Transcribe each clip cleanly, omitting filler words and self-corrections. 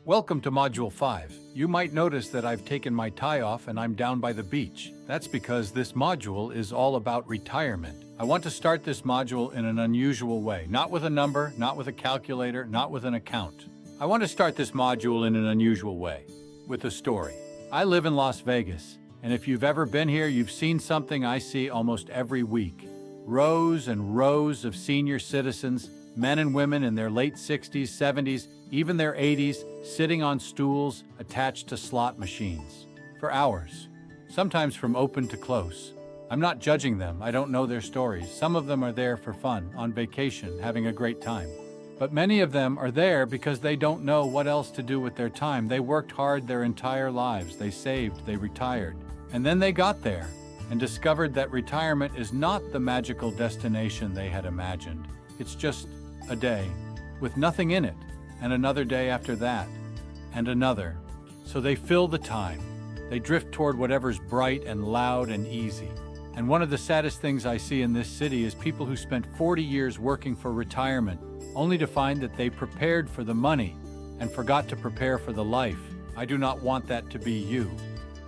Welcome to Module 5. You might notice that I've taken my tie off and I'm down by the beach. That's because this module is all about retirement. I want to start this module in an unusual way, not with a number, not with a calculator, not with an account. I want to start this module in an unusual way, with a story. I live in Las Vegas, and if you've ever been here, you've seen something I see almost every week. Rows and rows of senior citizens, men and women in their late 60s, 70s, even their 80s, sitting on stools attached to slot machines for hours, sometimes from open to close. I'm not judging them. I don't know their stories. Some of them are there for fun, on vacation, having a great time. But many of them are there because they don't know what else to do with their time. They worked hard their entire lives. They saved, they retired. And then they got there and discovered that retirement is not the magical destination they had imagined. It's just a day with nothing in it, and another day after that, and another. So they fill the time. They drift toward whatever's bright and loud and easy. And one of the saddest things I see in this city is people who spent 40 years working for retirement, only to find that they prepared for the money and forgot to prepare for the life. I do not want that to be you.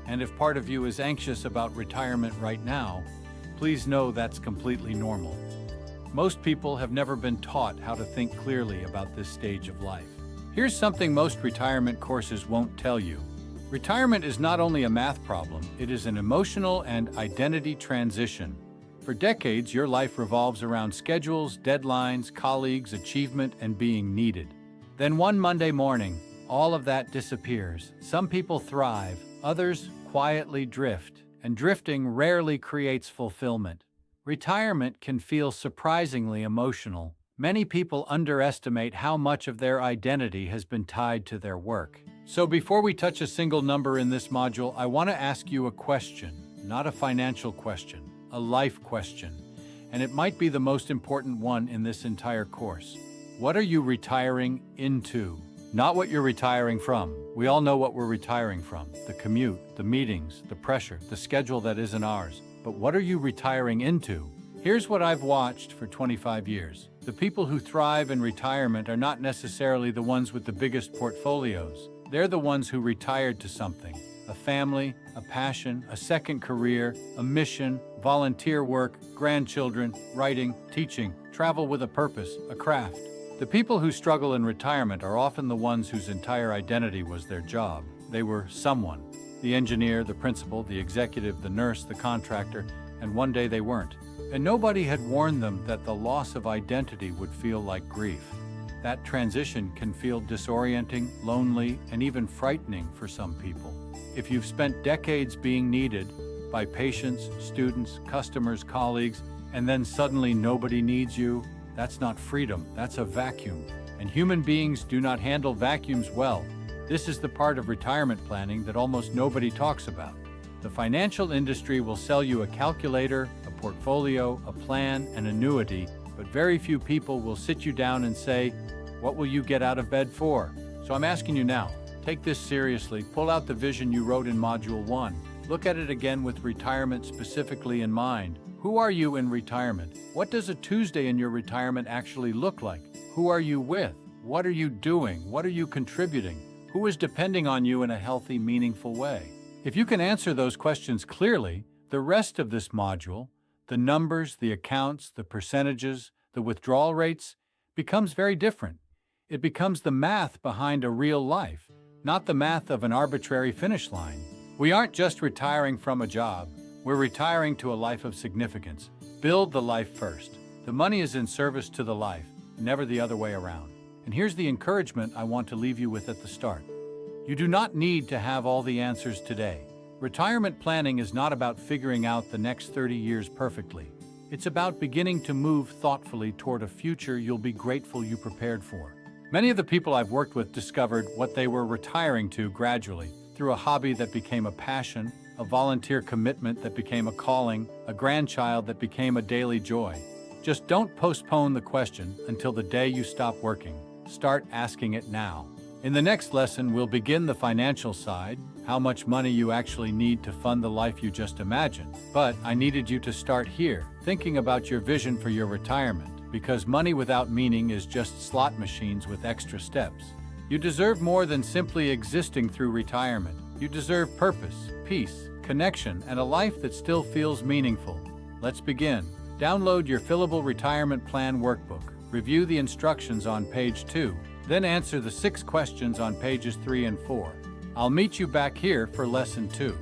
And if part of you is anxious about retirement right now, please know that's completely normal. Most people have never been taught how to think clearly about this stage of life. Here's something most retirement courses won't tell you. Retirement is not only a math problem, it is an emotional and identity transition. For decades, your life revolves around schedules, deadlines, colleagues, achievement, and being needed. Then one Monday morning, all of that disappears. Some people thrive, others quietly drift, and drifting rarely creates fulfillment. Retirement can feel surprisingly emotional. Many people underestimate how much of their identity has been tied to their work. So before we touch a single number in this module, I want to ask you a question, not a financial question, a life question. And it might be the most important one in this entire course. What are you retiring into? Not what you're retiring from. We all know what we're retiring from. The commute, the meetings, the pressure, the schedule that isn't ours. But what are you retiring into? Here's what I've watched for 25 years. The people who thrive in retirement are not necessarily the ones with the biggest portfolios. They're the ones who retired to something. A family, a passion, a second career, a mission, volunteer work, grandchildren, writing, teaching, travel with a purpose, a craft. The people who struggle in retirement are often the ones whose entire identity was their job. They were someone. The engineer, the principal, the executive, the nurse, the contractor, and one day they weren't. And nobody had warned them that the loss of identity would feel like grief. That transition can feel disorienting, lonely, and even frightening for some people. If you've spent decades being needed by patients, students, customers, colleagues, and then suddenly nobody needs you, that's not freedom, that's a vacuum. And human beings do not handle vacuums well. This is the part of retirement planning that almost nobody talks about. The financial industry will sell you a calculator, a portfolio, a plan, an annuity, but very few people will sit you down and say, what will you get out of bed for? So I'm asking you now, take this seriously, pull out the vision you wrote in Module 1. Look at it again with retirement specifically in mind. Who are you in retirement? What does a Tuesday in your retirement actually look like? Who are you with? What are you doing? What are you contributing? Who is depending on you in a healthy, meaningful way? If you can answer those questions clearly, the rest of this module, the numbers, the accounts, the percentages, the withdrawal rates, becomes very different. It becomes the math behind a real life, not the math of an arbitrary finish line. We aren't just retiring from a job, we're retiring to a life of significance. Build the life first. The money is in service to the life, never the other way around. And here's the encouragement I want to leave you with at the start. You do not need to have all the answers today. Retirement planning is not about figuring out the next 30 years perfectly. It's about beginning to move thoughtfully toward a future you'll be grateful you prepared for. Many of the people I've worked with discovered what they were retiring to gradually, through a hobby that became a passion, a volunteer commitment that became a calling, a grandchild that became a daily joy. Just don't postpone the question until the day you stop working. Start asking it now. In the next lesson, we'll begin the financial side, how much money you actually need to fund the life you just imagined. But I needed you to start here, thinking about your vision for your retirement, because money without meaning is just slot machines with extra steps. You deserve more than simply existing through retirement. You deserve purpose, peace, connection, and a life that still feels meaningful. Let's begin. Download your fillable retirement plan workbook. Review the instructions on page 2, then answer the 6 questions on pages 3 and 4. I'll meet you back here for lesson 2.